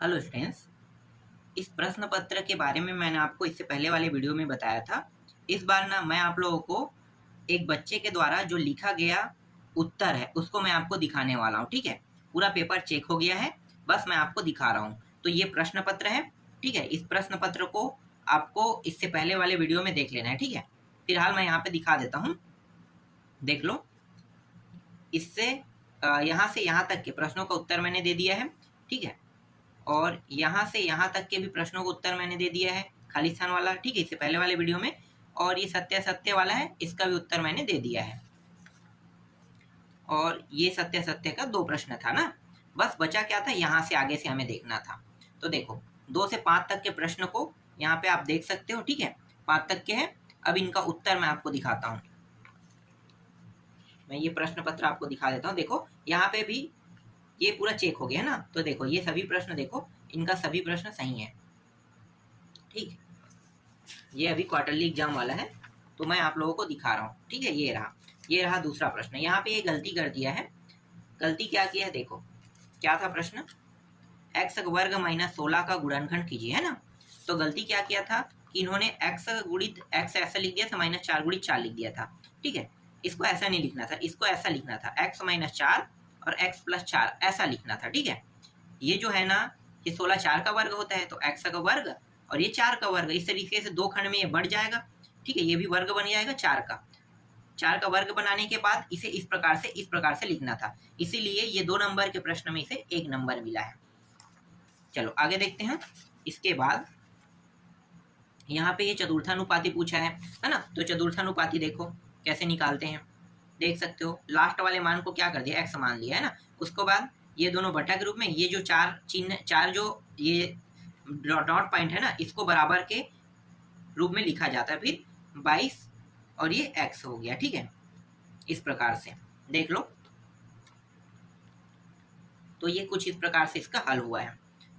Hello students, इस प्रश्न पत्र के बारे में मैंने आपको इससे पहले वाले वीडियो में बताया था। इस बार ना मैं आप लोगों को एक बच्चे के द्वारा जो लिखा गया उत्तर है उसको मैं आपको दिखाने वाला हूँ। ठीक है, पूरा पेपर चेक हो गया है, बस मैं आपको दिखा रहा हूँ। तो ये प्रश्न पत्र है। ठीक है, इस प्रश्न पत्र को आपको इससे पहले वाले वीडियो में देख लेना है। ठीक है, फिलहाल मैं यहाँ पे दिखा देता हूँ, देख लो। इससे यहाँ से यहाँ तक के प्रश्नों का उत्तर मैंने दे दिया है। ठीक है, और यहाँ से यहाँ तक के भी प्रश्नों का उत्तर मैंने दे दिया है, खाली स्थान वाला। ठीक है, इससे पहले वाले वीडियो में। और ये सत्य सत्य वाला है, इसका भी उत्तर मैंने दे दिया है। और ये सत्य सत्य का 2 प्रश्न था ना, बस बचा क्या था, यहाँ से आगे से हमें देखना था। तो देखो 2 से 5 तक के प्रश्न को यहाँ पे आप देख सकते हो। ठीक है, 5 तक के हैं। अब इनका उत्तर मैं आपको दिखाता हूँ। मैं ये प्रश्न पत्र आपको दिखा देता हूँ। देखो यहाँ पे भी ये पूरा चेक हो गया ना, तो देखो ये सभी प्रश्न, देखो इनका सभी प्रश्न सही है। ठीक, ये अभी क्वार्टरली एग्जाम वाला है, तो मैं आप लोगों को दिखा रहा हूँ। ठीक है, ये रहा दूसरा प्रश्न। यहाँ पे ये गलती कर दिया है। गलती क्या किया है, देखो क्या था प्रश्न, एक्स वर्ग माइनस 16 का गुणनखंड कीजिए, है ना। तो गलती क्या किया था कि इन्होंने एक्स गुणित एक्स ऐसा लिख दिया था, माइनस 4 गुणित 4 लिख दिया था। ठीक है, इसको ऐसा नहीं लिखना था, इसको ऐसा लिखना था, एक्स माइनस 4 और एक्स प्लस 4 ऐसा लिखना था। ठीक है, ये जो है ना, ये 16 4 का वर्ग होता है, तो एक्स का वर्ग और ये 4 का वर्ग, इस तरीके से 2 खंड में ये बढ़ जाएगा। ठीक है, ये भी वर्ग बन जाएगा 4 का वर्ग बनाने के बाद इसे इस प्रकार से लिखना था। इसीलिए ये 2 नंबर के प्रश्न में इसे 1 नंबर मिला है। चलो आगे देखते हैं। इसके बाद यहाँ पे ये चतुर्थानुपाती पूछा है ना। तो चतुर्थानुपाती देखो कैसे निकालते हैं, देख सकते हो। लास्ट वाले मान को क्या कर दिया, एक्स मान लिया है ना। उसके बाद ये दोनों बटा के रूप में, ये जो 4 चिन्ह, 4 जो ये डॉट पॉइंट है ना, इसको बराबर के रूप में लिखा जाता है। फिर 22 और ये एक्स हो गया। ठीक है, इस प्रकार से देख लो। तो ये कुछ इस प्रकार से इसका हल हुआ है।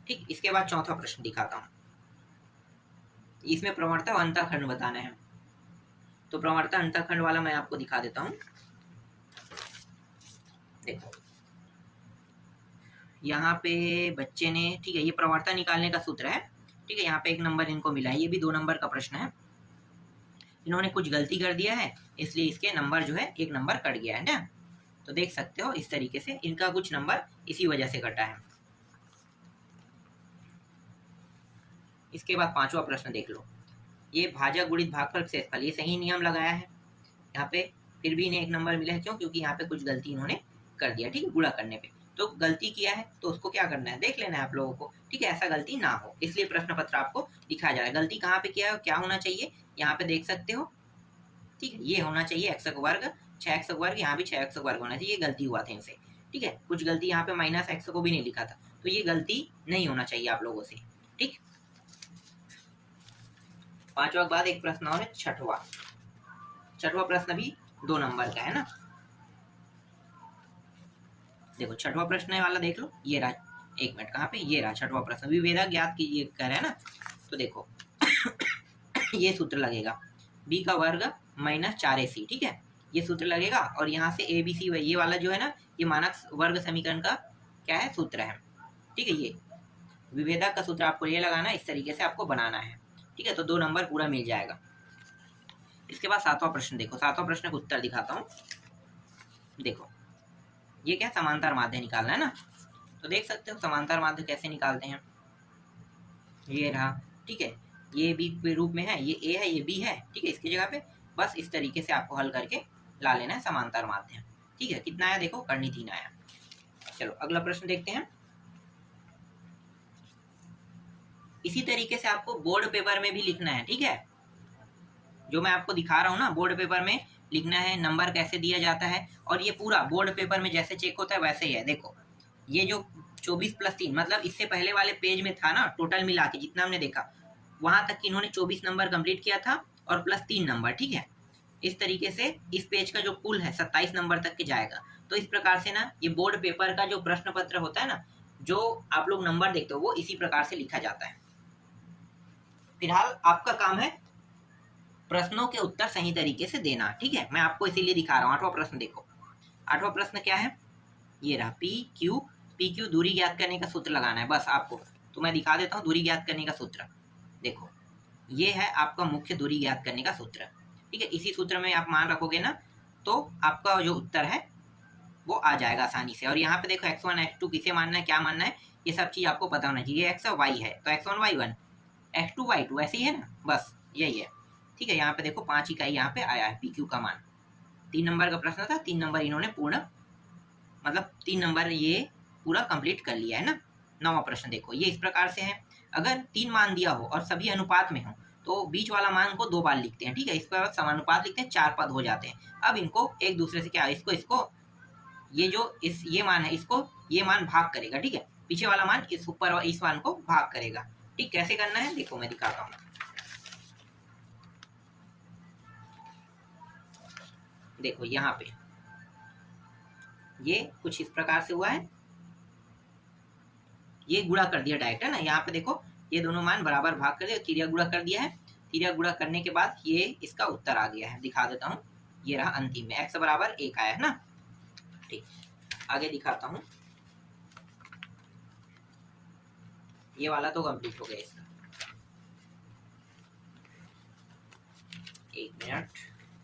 ठीक, इसके बाद चौथा प्रश्न दिखाता हूँ। इसमें प्रवणता और अंतःखंड बताना है। तो प्रवणता अंतःखंड वाला मैं आपको दिखा देता हूँ। देखो यहाँ पे बच्चे ने, ठीक है, ये प्रवणता निकालने का सूत्र है। ठीक है, यहाँ पे 1 नंबर इनको मिला है। ये भी 2 नंबर का प्रश्न है। इन्होंने कुछ गलती कर दिया है, इसलिए इसके नंबर जो है 1 नंबर कट गया है ना। तो देख सकते हो इस तरीके से इनका कुछ नंबर इसी वजह से कटा है। इसके बाद 5वां प्रश्न देख लो। ये भाजक गुणित भागफल शेषफल, ये सही नियम लगाया है यहाँ पे, फिर भी इन्हें 1 नंबर मिला है। क्यों? क्योंकि यहाँ पे कुछ गलती इन्होंने कर दिया। ठीक है, गुणा करने पे तो गलती किया है, तो उसको क्या करना है, देख लेना है आप लोगों को। ठीक है, ऐसा गलती ना हो, इसलिए प्रश्न पत्र आपको दिखाया जा रहा है। गलती कहाँ पे किया है, क्या होना चाहिए, यहाँ पे देख सकते हो। ठीक है, ये होना चाहिए एक्स वर्ग 6x वर्ग, यहाँ भी 6x वर्ग होना चाहिए। ये गलती हुआ था इनसे। ठीक है, कुछ गलती यहाँ पे माइनस एक्स को भी नहीं लिखा था, तो ये गलती नहीं होना चाहिए आप लोगों से। ठीक, 5वां के बाद एक प्रश्न और है, छठवां प्रश्न भी 2 नंबर का है ना। देखो 6वां प्रश्न वाला देख लो, ये रहा। 1 मिनट, कहाँ पे, ये रहा 6वां प्रश्न। विभेदक ज्ञात कीजिए कह रहा है ना। तो देखो ये सूत्र लगेगा, b का वर्ग माइनस 4ac। ठीक है, ये सूत्र लगेगा। और यहाँ से abc, ये वाला जो है ना, ये मानक वर्ग समीकरण का क्या है, सूत्र है। ठीक है, ये विभेदक का सूत्र आपको ये लगाना, इस तरीके से आपको बनाना है। ठीक है, तो 2 नंबर पूरा मिल जाएगा। इसके बाद 7वां प्रश्न देखो। 7वां प्रश्न का उत्तर दिखाता हूँ। देखो ये क्या, समांतर माध्य निकालना है ना। तो देख सकते हो समांतर माध्य कैसे निकालते हैं। ये रहा। ठीक है, ये बी के रूप में है, ये ए है, ये बी है। ठीक है, इसकी जगह पे बस इस तरीके से आपको हल करके ला लेना है समांतर माध्य। ठीक है, कितना आया देखो, करनी 3 आया। चलो अगला प्रश्न देखते हैं। इसी तरीके से आपको बोर्ड पेपर में भी लिखना है। ठीक है, जो मैं आपको दिखा रहा हूँ ना, बोर्ड पेपर में लिखना है, नंबर कैसे दिया जाता है। और ये पूरा बोर्ड पेपर में जैसे चेक होता है वैसे ही है। देखो ये जो 24 + 3, मतलब इससे पहले वाले पेज में था ना, टोटल मिला के जितना हमने देखा, वहां तक इन्होंने 24 नंबर कंप्लीट किया था और प्लस 3 नंबर। ठीक है, इस तरीके से इस पेज का जो कुल है 27 नंबर तक के जाएगा। तो इस प्रकार से ना, ये बोर्ड पेपर का जो प्रश्न पत्र होता है ना, जो आप लोग नंबर देखते हो, वो इसी प्रकार से लिखा जाता है। फिलहाल आपका काम है प्रश्नों के उत्तर सही तरीके से देना। ठीक है, मैं आपको इसीलिए दिखा रहा हूँ। 8वां प्रश्न देखो। 8वां प्रश्न क्या है, ये रहा, पी क्यू दूरी ज्ञात करने का सूत्र लगाना है बस आपको। तो मैं दिखा देता हूँ दूरी ज्ञात करने का सूत्र। देखो ये है आपका मुख्य दूरी ज्ञात करने का सूत्र, ठीक है। इसी सूत्र में आप मान रखोगे ना तो आपका जो उत्तर है वो आ जाएगा आसानी से। और यहाँ पे देखो x1 x2 किसे मानना है, क्या मानना है, ये सब चीज आपको पता होना चाहिए। x और y है तो x1 y1, x2 y2 ऐसे ही है ना, बस यही है, ठीक है। यहाँ पे देखो 5 इकाई यहाँ पे आया है PQ का मान। 3 नंबर का प्रश्न था, 3 नंबर इन्होंने पूर्ण मतलब 3 नंबर ये पूरा कंप्लीट कर लिया है ना। 9वां प्रश्न देखो, ये इस प्रकार से है, अगर 3 मान दिया हो और सभी अनुपात में हो तो बीच वाला मान को 2 बार लिखते हैं, ठीक है। इसके बाद समानुपात लिखते हैं, 4 पद हो जाते हैं। अब इनको एक दूसरे से क्या, इसको ये जो ये मान है इसको ये मान भाग करेगा, ठीक है। पीछे वाला मान इस ऊपर इस मान को भाग करेगा, ठीक। कैसे करना है देखो मैं दिखाता हूँ। देखो यहाँ पे ये कुछ इस प्रकार से हुआ है, ये गुणा कर दिया डायरेक्ट है ना। यहाँ पे देखो ये दोनों मान बराबर भाग कर दिया, तिर्या गुणा कर दिया है। तिर्या गुणा करने के बाद ये इसका उत्तर आ गया है, दिखा देता हूँ। ये रहा अंतिम में x बराबर 1 आया है ना, ठीक। आगे दिखाता हूँ, ये वाला तो कंप्लीट हो गया इसका। एक मिनट,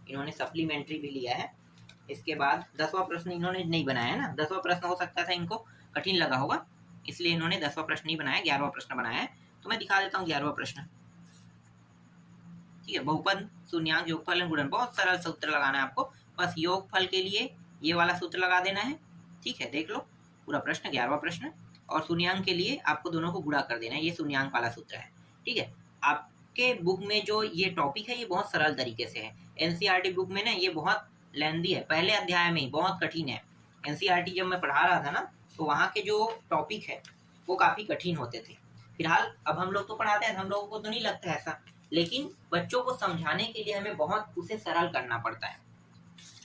इन्होंने सप्लीमेंट्री भी लिया है। इसके बाद 10वां प्रश्न इन्होंने नहीं बनाया है ना। 10वां प्रश्न हो सकता था इनको कठिन लगा होगा, इसलिए इन्होंने 10वां प्रश्न नहीं बनाया, 11वां प्रश्न बनाया है। तो मैं दिखा देता हूँ 11वां प्रश्न, ठीक है। बहुपद, शून्यांक, योगफल, गुणन, बहुत सरल सूत्र लगाना है आपको। बस योगफल के लिए ये वाला सूत्र लगा देना है, ठीक है। देख लो पूरा प्रश्न, 11वां प्रश्न। और शून्यांक के लिए आपको दोनों को गुणा कर देना है, ये शून्यांक वाला सूत्र है, ठीक है। आपके बुक में जो ये टॉपिक है ये बहुत सरल तरीके से है। एनसीईआरटी बुक में ना ये बहुत लेंदी है, पहले अध्याय में ही बहुत कठिन है। एनसीईआरटी जब मैं पढ़ा रहा था ना तो वहाँ के जो टॉपिक है वो काफ़ी कठिन होते थे। फिलहाल अब हम लोग तो पढ़ाते हैं, हम लोगों को तो नहीं लगता है ऐसा, लेकिन बच्चों को समझाने के लिए हमें बहुत उसे सरल करना पड़ता है।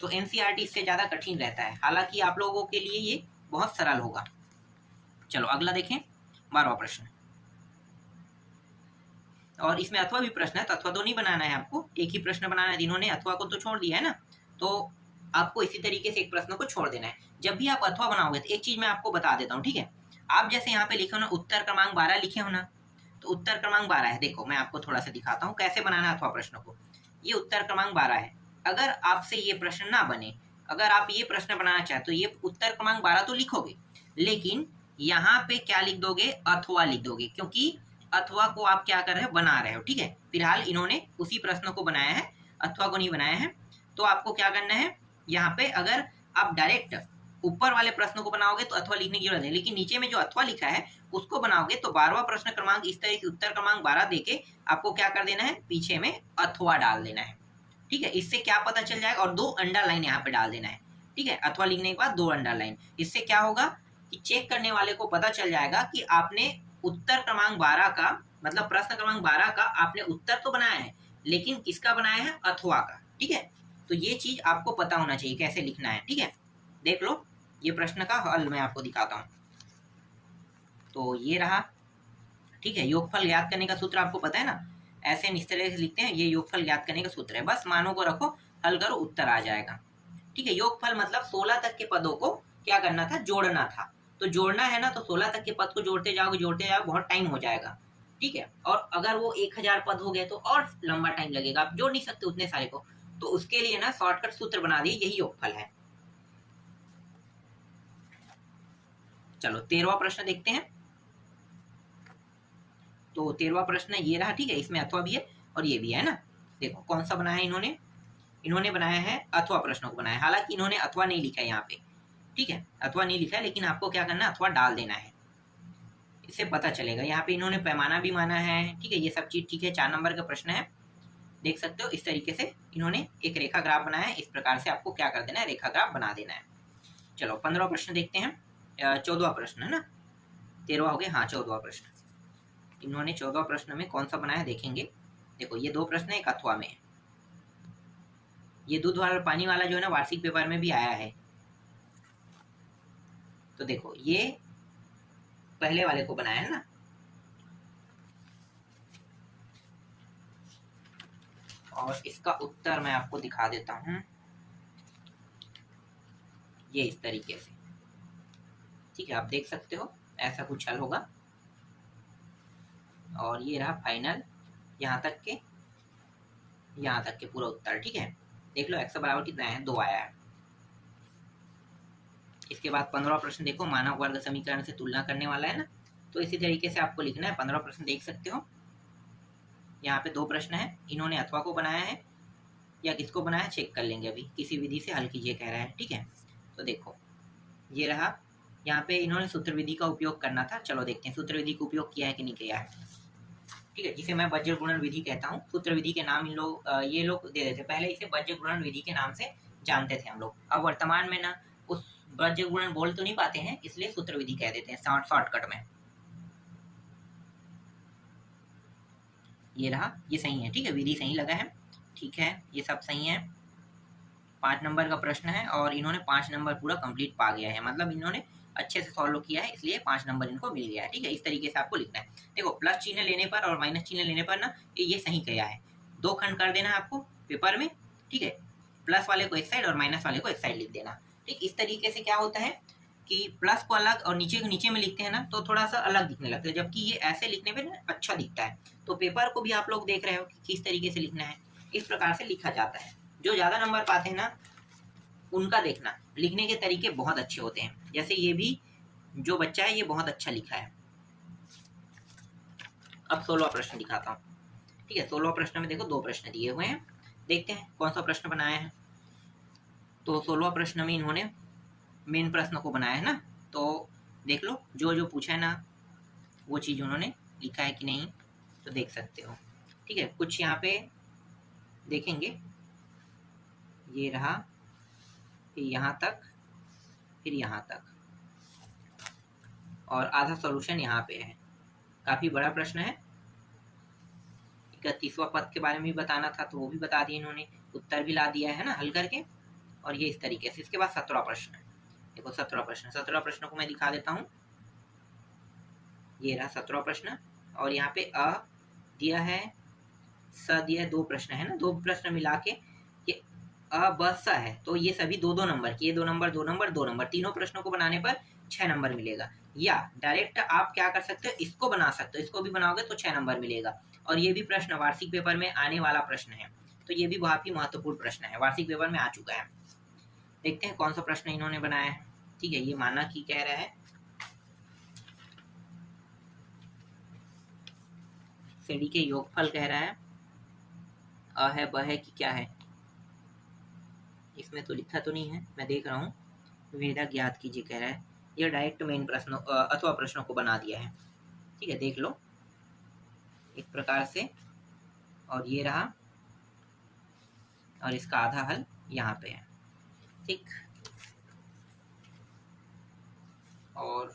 तो एनसीईआरटी इससे ज़्यादा कठिन रहता है, हालांकि आप लोगों के लिए ये बहुत सरल होगा। चलो अगला देखें, 12वां प्रश्न। और इसमें अथवा भी प्रश्न है, तो अथवा तो नहीं बनाना है आपको, एक ही प्रश्न बनाना है। इन्होंने अथवा को तो छोड़ दिया है ना, तो आपको इसी तरीके से एक प्रश्न को छोड़ देना है। जब भी आप अथवा बनाओगे तो एक चीज मैं आपको बता देता हूँ, ठीक है। आप जैसे यहाँ पे लिखे हो ना उत्तर क्रमांक 12 लिखे हो ना, तो उत्तर क्रमांक 12 है। देखो मैं आपको थोड़ा सा दिखाता हूँ कैसे बनाना है अथवा प्रश्न को। ये उत्तर क्रमांक 12 है। अगर आपसे ये प्रश्न ना बने, अगर आप ये प्रश्न बनाना चाहते तो ये उत्तर क्रमांक 12 तो लिखोगे, लेकिन यहाँ पे क्या लिख दोगे, अथवा लिख दोगे, क्योंकि अथवा को आप क्या कर रहे हो, बना रहे हो, ठीक है। फिलहाल इन्होंने उसी प्रश्न को बनाया है, अथवा को नहीं बनाया है। तो आपको क्या करना है, यहाँ पे अगर आप डायरेक्ट ऊपर वाले प्रश्न को बनाओगे तो अथवा लिखने की जरूरत है, लेकिन नीचे में जो अथवा लिखा है उसको बनाओगे तो 12वां प्रश्न क्रमांक इस तरह से उत्तर क्रमांक 12 देके आपको क्या कर देना है, पीछे में अथवा डाल देना है, ठीक है। इससे क्या पता चल जाएगा, और 2 अंडरलाइन यहाँ पे डाल देना है, ठीक है। अथवा लिखने के बाद 2 अंडरलाइन, इससे क्या होगा कि चेक करने वाले को पता चल जाएगा कि आपने उत्तर क्रमांक 12 का मतलब प्रश्न क्रमांक 12 का आपने उत्तर तो बनाया है, लेकिन किसका बनाया है, अथवा का, ठीक है। तो ये चीज आपको पता होना चाहिए कैसे लिखना है, ठीक है। देख लो ये प्रश्न का हल मैं आपको दिखाता हूँ। तो ये रहा, ठीक है। योगफल ज्ञात करने का सूत्र आपको पता है ना, ऐसे इस तरह से लिखते हैं, ये योगफल ज्ञात करने का सूत्र है। बस मानों को रखो, हल करो, उत्तर आ जाएगा, ठीक है। योगफल मतलब 16 तक के पदों को क्या करना था, जोड़ना था। तो जोड़ना है ना, तो 16 तक के पद को जोड़ते जाओगे बहुत टाइम हो जाएगा, ठीक है। और अगर वो 1000 पद हो गए तो और लंबा टाइम लगेगा, आप जोड़ नहीं सकते उतने सारे को। तो उसके लिए ना शॉर्टकट सूत्र बना दिए, यही योगफल है। चलो 13वां प्रश्न देखते हैं। तो 13वां प्रश्न ये रहा, ठीक है। इसमें अथवा भी है और ये भी है ना। देखो कौन सा बनाया है इन्होंने बनाया है अथवा प्रश्नों को बनाया है। हालांकि इन्होंने अथवा नहीं लिखा है यहाँ पे, ठीक है। अथवा नहीं लिखा है, लेकिन आपको क्या करना है, अथवा डाल देना है, इससे पता चलेगा। यहाँ पे इन्होंने पैमाना भी माना है, ठीक है। ये सब चीज ठीक है, 4 नंबर का प्रश्न है, देख सकते हो। इस तरीके से इन्होंने एक रेखा ग्राफ बनाया है, इस प्रकार से आपको क्या कर देना है, रेखा ग्राफ बना देना है। चलो 15वां प्रश्न देखते हैं, 14वां प्रश्न है ना, 13वां हो गया, हाँ 14वां प्रश्न। इन्होंने 14वां प्रश्न में कौन सा बनाया देखेंगे। देखो ये 2 प्रश्न है, एक अथवा में। ये दूध वाला पानी वाला जो है ना वार्षिक पेपर में भी आया है। तो देखो ये पहले वाले को बनाया है ना, और इसका उत्तर मैं आपको दिखा देता हूं, ये इस तरीके से, ठीक है। आप देख सकते हो ऐसा कुछ हल होगा। और ये रहा फाइनल यहाँ तक के पूरा उत्तर। ठीक है, देख लो x बराबर कितना है, 2 आया है। इसके बाद 15वां प्रश्न देखो, मानव वर्ग समीकरण से तुलना करने वाला है ना, तो इसी तरीके से आपको लिखना है। 15वां प्रश्न देख सकते हो, यहाँ पे 2 प्रश्न है, इन्होंने अथवा को बनाया है या किसको बनाया, चेक कर लेंगे अभी, किसी विधि से हल कीजिए कह रहा है। ठीक है, तो देखो ये रहा, यहाँ पे इन्होंने सूत्र विधि का उपयोग करना था। चलो देखते हैं सूत्र विधि का उपयोग किया है कि नहीं किया है। ठीक है, जिसे मैं वज्र गुणन विधि कहता हूँ। सूत्र विधि के नाम इन लोग ये लोग दे देते, पहले इसे वज्र गुणन विधि के नाम से जानते थे हम लोग। अब वर्तमान में ना उस वज्र गुणन बोल तो नहीं पाते हैं, इसलिए सूत्र विधि कह देते हैं शॉर्टकट में। ये रहा, ये सही है। ठीक है, विधि सही लगा है। ठीक है, ये सब सही है। 5 नंबर का प्रश्न है और इन्होंने 5 नंबर पूरा कंप्लीट पा गया है, मतलब इन्होंने अच्छे से सॉल्व किया है, इसलिए 5 नंबर इनको मिल गया है। ठीक है, इस तरीके से आपको लिखना है। देखो प्लस चिन्ह लेने पर और माइनस चिन्ह लेने पर ना ये सही किया है, 2 खंड कर देना है आपको पेपर में। ठीक है, प्लस वाले को एक साइड और माइनस वाले को एक साइड लिख देना। ठीक, इस तरीके से क्या होता है कि प्लस को अलग और नीचे में लिखते हैं ना, तो थोड़ा सा अलग दिखने लगता है, जबकि ये ऐसे लिखने में ना अच्छा दिखता है। तो पेपर को भी आप लोग देख रहे हो कि किस तरीके से लिखना है, इस प्रकार से लिखा जाता है। जो ज़्यादा नंबर पाते हैं ना, उनका देखना लिखने के तरीके बहुत अच्छे होते हैं। जैसे ये भी जो बच्चा है, ये बहुत अच्छा लिखा है। अब 16वां प्रश्न दिखाता हूँ। ठीक है, 16वां प्रश्न में देखो 2 प्रश्न दिए हुए हैं, देखते हैं कौन सा प्रश्न बनाया है। तो 16वां प्रश्न में इन्होंने मेन प्रश्न को बनाया है ना, तो देख लो जो जो पूछा है ना, वो चीज़ उन्होंने लिखा है कि नहीं, तो देख सकते हो। ठीक है, कुछ यहाँ पे देखेंगे, ये रहा, फिर यहाँ तक, फिर यहाँ तक, और आधा सॉल्यूशन यहाँ पे है। काफ़ी बड़ा प्रश्न है। 31वां पद के बारे में भी बताना था, तो वो भी बता दिया इन्होंने, उत्तर भी ला दिया है ना हल करके। और ये इस तरीके से। इसके बाद 17वां प्रश्न है, देखो 17वां प्रश्न को मैं दिखा देता हूँ। ये रहा 17वां प्रश्न, और यहाँ पे अ दिया है, स दिया है, 2 प्रश्न है ना, 2 प्रश्न मिला के ये अ ब स है, तो ये सभी 2-2 नंबर की, ये 2 नंबर 2 नंबर 2 नंबर, तीनों प्रश्नों को बनाने पर 6 नंबर मिलेगा। या डायरेक्ट आप क्या कर सकते हो, इसको बना सकते हो, इसको भी बनाओगे तो 6 नंबर मिलेगा। और ये भी प्रश्न वार्षिक पेपर में आने वाला प्रश्न है, तो ये भी बहुत ही महत्वपूर्ण प्रश्न है, वार्षिक पेपर में आ चुका है। देखते हैं कौन सा प्रश्न इन्होंने बनाया है। ठीक है, ये माना कि कह रहा है सीढ़ी के योगफल कह रहा है, अ है ब है कि क्या है, इसमें तो लिखा तो नहीं है, मैं देख रहा हूँ। वेदा ज्ञात कीजिए कह रहा है, यह डायरेक्ट मेन प्रश्नों अथवा प्रश्नों को बना दिया है। ठीक है, देख लो इस प्रकार से, और ये रहा, और इसका आधा हल यहाँ पे है। ठीक, और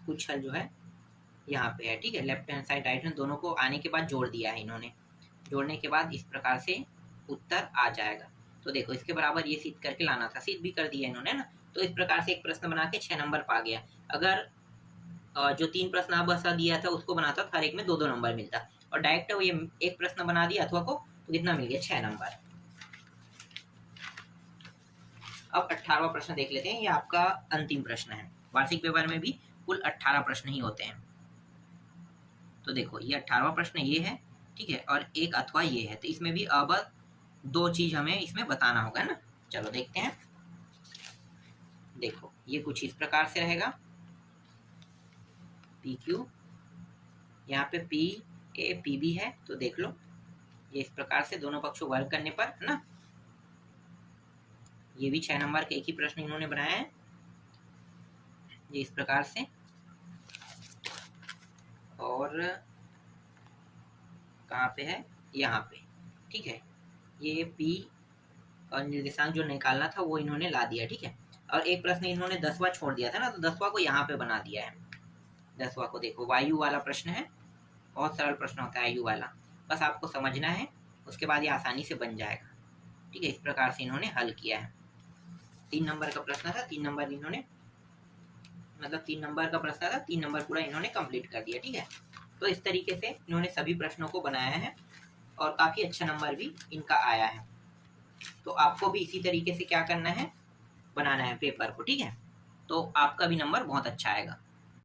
कुछ हल जो है यहाँ पे है। ठीक है, left hand side right hand दोनों को आने के बाद जोड़ दिया है इन्होंने, जोड़ने के बाद इस प्रकार से उत्तर आ जाएगा। तो देखो इसके बराबर ये सिद्ध करके लाना था, सिद्ध भी कर दिया इन्होंने ना। तो इस प्रकार से एक प्रश्न बना के 6 नंबर पा गया। अगर जो 3 प्रश्न अब सा दिया था उसको बनाता तो हर एक में 2-2 नंबर मिलता, और डायरेक्ट ये एक प्रश्न बना दिया अथवा को, तो कितना मिल गया, 6 नंबर। अब 18वां प्रश्न देख लेते हैं, ये आपका अंतिम प्रश्न है। वार्षिक पेपर में भी कुल 18 प्रश्न ही होते हैं। तो देखो ये 18वां प्रश्न ये है, ठीक है, और एक अथवा ये है, तो इसमें भी अब 2 चीज हमें इसमें बताना होगा ना। चलो देखते हैं। देखो ये कुछ इस प्रकार से रहेगा, पी क्यू, यहाँ पे पी ए पी बी है, तो देख लो ये इस प्रकार से दोनों पक्षों वर्ग करने पर है ना। ये भी 6 नंबर का एक ही प्रश्न इन्होंने बनाया है, ये इस प्रकार से। और कहाँ पे है, यहाँ पे। ठीक है, ये पी और निर्देशांक जो निकालना था वो इन्होंने ला दिया। ठीक है, और एक प्रश्न इन्होंने 10वां छोड़ दिया था ना, तो 10वां को यहाँ पे बना दिया है। 10वां को देखो, वायु वाला प्रश्न है, बहुत सरल प्रश्न होता है वायु वाला, बस आपको समझना है, उसके बाद ये आसानी से बन जाएगा। ठीक है, इस प्रकार से इन्होंने हल किया है। 3 नंबर का प्रश्न था, 3 नंबर इन्होंने, मतलब 3 नंबर का प्रश्न था, 3 नंबर पूरा इन्होंने कंप्लीट कर दिया। ठीक है, तो इस तरीके से इन्होंने सभी प्रश्नों को बनाया है, और काफ़ी अच्छा नंबर भी इनका आया है। तो आपको भी इसी तरीके से क्या करना है, बनाना है पेपर को। ठीक है, तो आपका भी नंबर बहुत अच्छा आएगा।